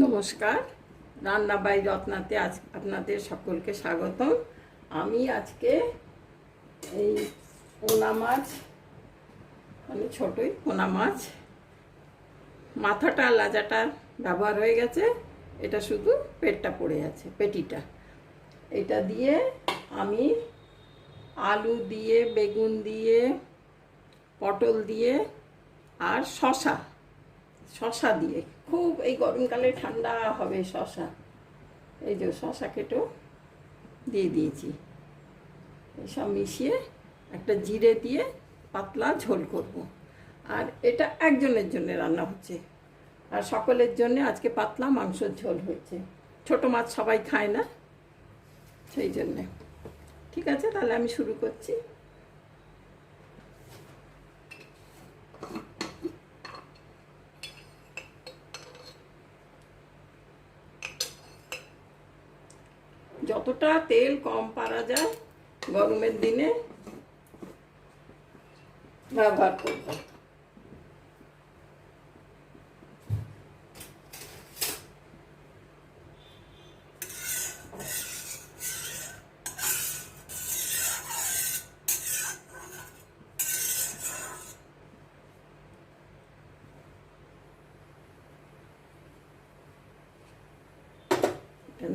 নমস্কার, রান্না বাই রত্নাতে আজ আপনাদের সকলকে স্বাগতম। আমি আজকে এই পোনা মাছ, মানে ছোটই পোনা মাছ, মাথাটা লাজাটা ব্যবহার হয়ে গেছে, এটা শুধু পেটটা পড়ে আছে, পেটিটা। এটা দিয়ে আমি আলু দিয়ে, বেগুন দিয়ে, পটল দিয়ে আর শশা দিয়ে, খুব এই গরমকালে ঠান্ডা হবে শশা, এই যে শশা কেটেও দিয়ে দিয়েছি। এসব মিশিয়ে একটা জিরে দিয়ে পাতলা ঝোল করব। আর এটা একজনের জন্য রান্না হচ্ছে, আর সকলের জন্য আজকে পাতলা মাংসের ঝোল হয়েছে। ছোট মাছ সবাই খায় না, সেই জন্যে। ঠিক আছে, তাহলে আমি শুরু করছি। যতটা তেল কম পারা যায় গরমের দিনে ব্যবহার করব।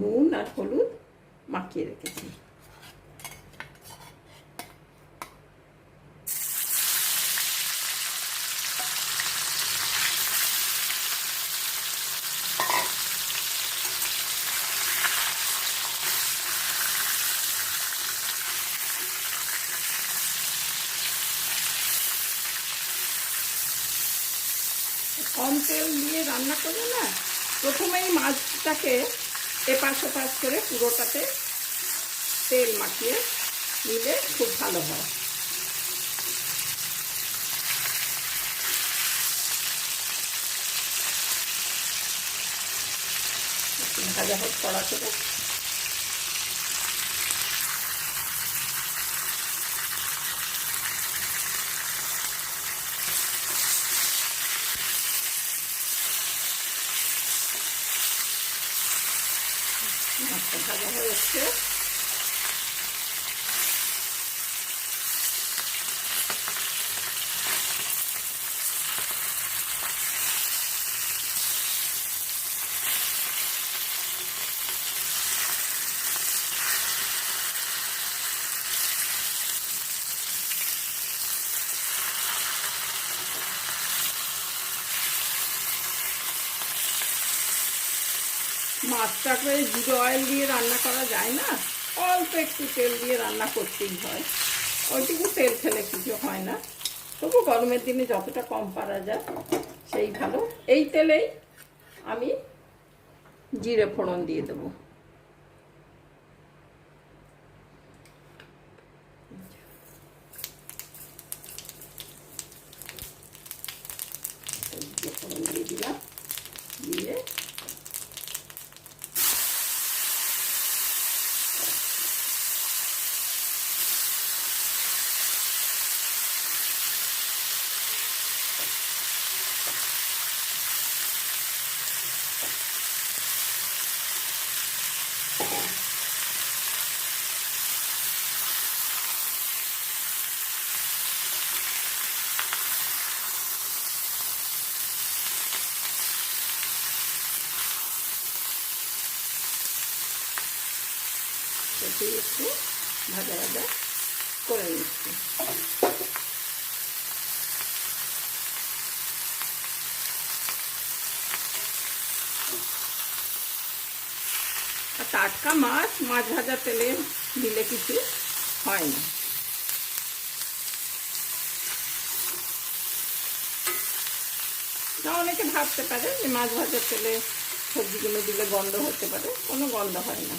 নুন আর হলুদ মাখিয়ে রেখেছি। কম তেল দিয়ে রান্না করলে না, প্রথমেই মাছটাকে এপাশ ওপাশ করে পুরোটাতে তেল মাখিয়ে নিলে খুব ভালো হয়। ভাজা হোক কড়া করে। মাছটা ভাজা হয়ে যাচ্ছে। মাছটাকে জিরে অয়েল দিয়ে রান্না করা যায় না, অল্প একটু তেল দিয়ে রান্না করতেই হয়। ওইটুকু তেল খেলে কিছু হয় না, তবু গরমের দিনে যতটা কম পারা যায় সেই ভালো। এই তেলেই আমি জিরে ফোড়ন দিয়ে দেবো। ফোড়ন দিয়ে দিলাম, দিয়ে একটু ভাজা ভাজা করে নিচ্ছি। আর টাটকা মাছ ভাজা তেলে দিলে কিছু হয় না। অনেকে ভাবতে পারে যে মাছ ভাজার তেলে সবজিগুলো দিলে গন্ধ হতে পারে, কোনো গন্ধ হয় না।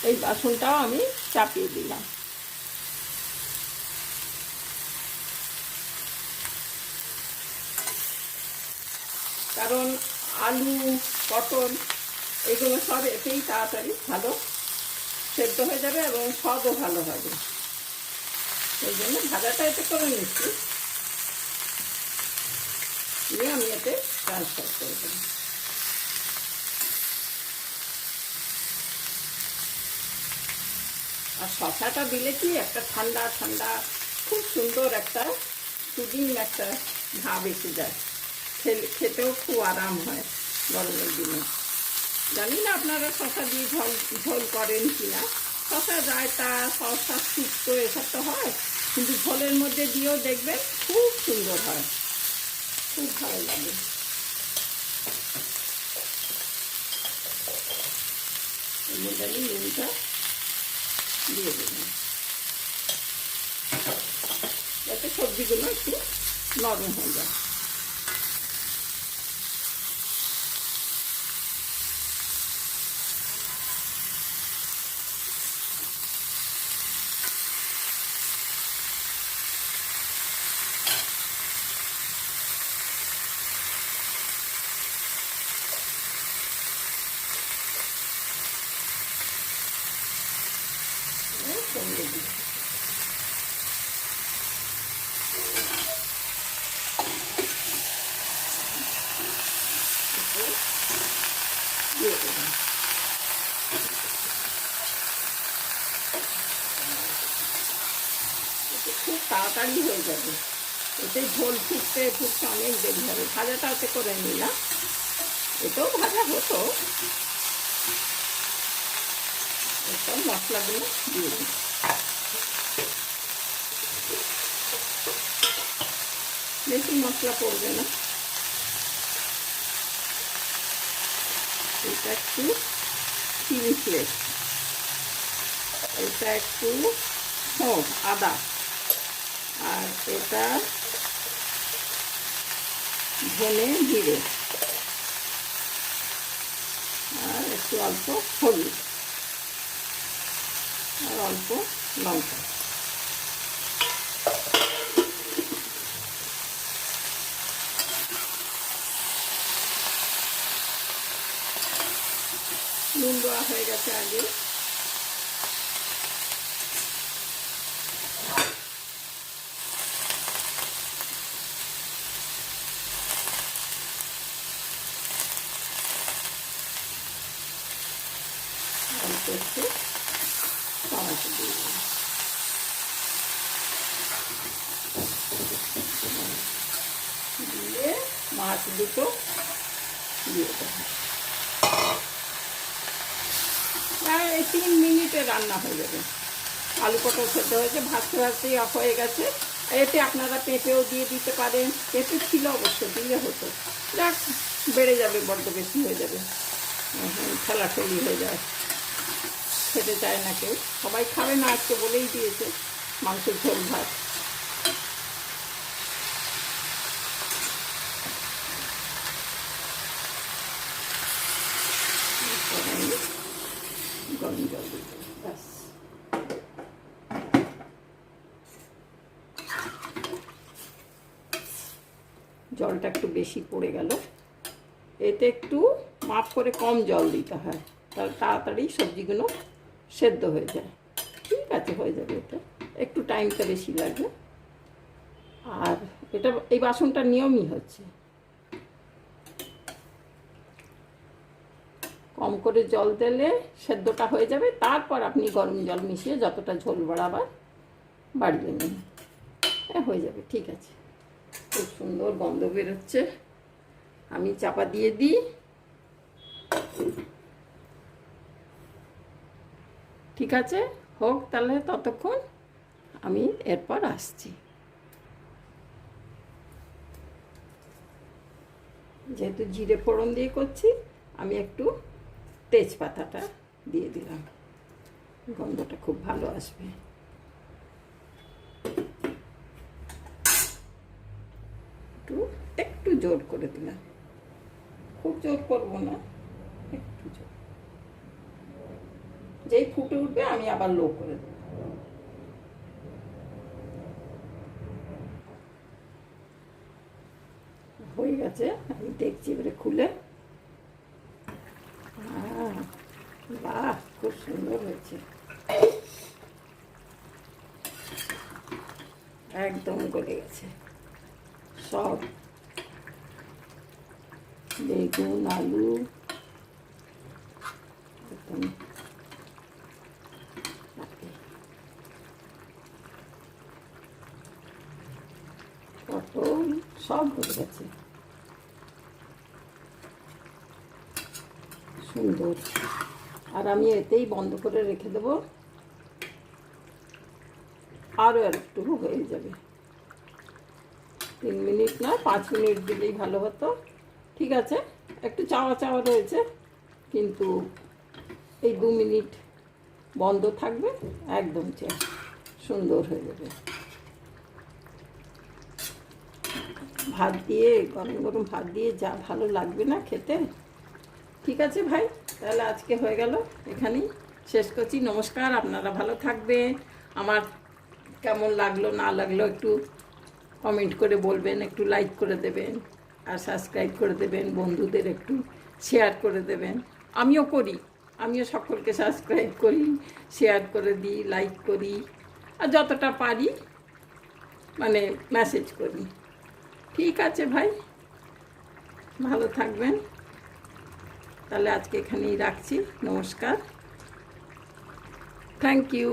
এই বাসনটাও আমি চাপিয়ে দিলাম। কারণ আলু, পটল এগুলো সব এতেই তাড়াতাড়ি ভালো সেদ্ধ হয়ে যাবে এবং স্বাদও ভালো হবে। সেই জন্য ভাজাটা এতে করে নিচ্ছি, দিয়ে আমি এতে ট্রান্সফার করে দেবো। আর শশাটা দিলে কি একটা ঠান্ডা ঠান্ডা খুব সুন্দর একটা সুদিন একটা ভাব এসে যায়, খেতেও খুব আরাম হয় গরমের দিনে। জানি না আপনারা শশা দিয়ে ঝোল করেন কি না, শশা রায়তা, শশা শুক্তো এসব তো হয়, কিন্তু ঝোলের মধ্যে দিয়েও দেখবেন খুব সুন্দর হয়, খুব ভালো লাগে। এর মধ্যে আমি নুনটা দিয়ে দেবেন যাতে সবজিগুলো একটু নরম হয়ে যায়। সঙ্গে দিই দিয়ে দেবেন। খুব তাড়াতাড়ি হয়ে যাবে, এতে ঝোল ফুটতে ফুটতে অনেক দেরি হবে। ভাজাটা এতে করে নিলাম, এতেও ভাজা হতো। এসব মশলাগুলো দিয়ে দিই, বেশি মশলা পড়বে না। এটা একটু চিলি ফ্লেক্স, এটা একটু আদা, আর এটা ধনে জিরে, আর একটু অল্প হলুদ, আর অল্প লঙ্কা। নুন দেওয়া হয়ে গেছে আগে। অল্প একটু টমেটো দিয়ে দিলাম, দিয়ে মাছ দুটো দিয়ে দেবো। প্রায় 3 মিনিটে রান্না হয়ে যাবে। আলু পটল সেদ্ধ হয়েছে, ভাজতে ভাজতেই অফ হয়ে গেছে। এতে আপনারা পেঁপেও দিয়ে দিতে পারেন, পেঁপে ছিল অবশ্য, দিলে হতো। যাক, বেড়ে যাবে, বড্ড বেশি হয়ে যাবে, ঠেলাঠেলি হয়ে যায়, খেতে চায় না কেউ। সবাই খাবে না আজকে বলেই দিয়েছে মাংসের ঝোল ভাত। গরম জল দিতে ব্যাস। জলটা একটু বেশি পড়ে গেল, এতে একটু মাপ করে কম জল দিতে হয়, তাহলে তাড়াতাড়ি সবজিগুলো সেদ্ধ হয়ে যায়। ঠিক আছে, হয়ে যাবে। এতে একটু টাইমটা বেশি লাগবে। আর এটা এই বাসনটা নিয়মই হচ্ছে, কম করে জল দিলে সেদ্ধটা হয়ে যাবে, তারপর আপনি গরম জল মিশিয়ে যতটা ঝোল বাড়াবার বাড়িয়ে নিন, হয়ে যাবে। ঠিক আছে, খুব সুন্দর গন্ধ বেরোচ্ছে। আমি চাপা দিয়ে দিই। ঠিক আছে, হোক তাহলে, ততক্ষণ আমি এরপর আসছি। যেহেতু জিরে ফোড়ন দিয়ে করছি, আমি একটু তেজপাতাটা দিয়ে দিলাম, গন্ধটা খুব ভালো আসবে। একটু একটু জোর করে দিলাম, খুব জোর করবো না, একটু জোর। যেই ফুটে উঠবে আমি আবার লো করে দেবো। হয়ে গেছে, আমি দেখছি এবারে খুলে। বাহ, খুব সুন্দর হয়েছে, একদম গলে গেছে সব বেগুন আলু, একদম পটল সব গলে গেছে, সুন্দর। আর আমি এতেই বন্ধ করে রেখে দেবো, আরও একটু হয়ে যাবে, 3 মিনিট না 5 মিনিট দিলেই ভালো হতো। ঠিক আছে, একটু চাওয়া চাওয়া রয়েছে, কিন্তু এই 2 মিনিট বন্ধ থাকবে, একদম সুন্দর হয়ে যাবে। ভাত দিয়ে, গরম গরম ভাত দিয়ে যা ভালো লাগবে না খেতে। ঠিক আছে ভাই, তাহলে আজকে হয়ে গেল, এখানেই শেষ করছি। নমস্কার, আপনারা ভালো থাকবেন। আমার কেমন লাগলো না লাগলো একটু কমেন্ট করে বলবেন, একটু লাইক করে দেবেন, আর সাবস্ক্রাইব করে দেবেন, বন্ধুদের একটু শেয়ার করে দেবেন। আমিও করি, আমিও সকলকে সাবস্ক্রাইব করি, শেয়ার করে দিই, লাইক করি, আর যতটা পারি মানে মেসেজ করি। ঠিক আছে ভাই, ভালো থাকবেন। তাহলে আজকে এখানেই রাখছি, নমস্কার, থ্যাংক ইউ।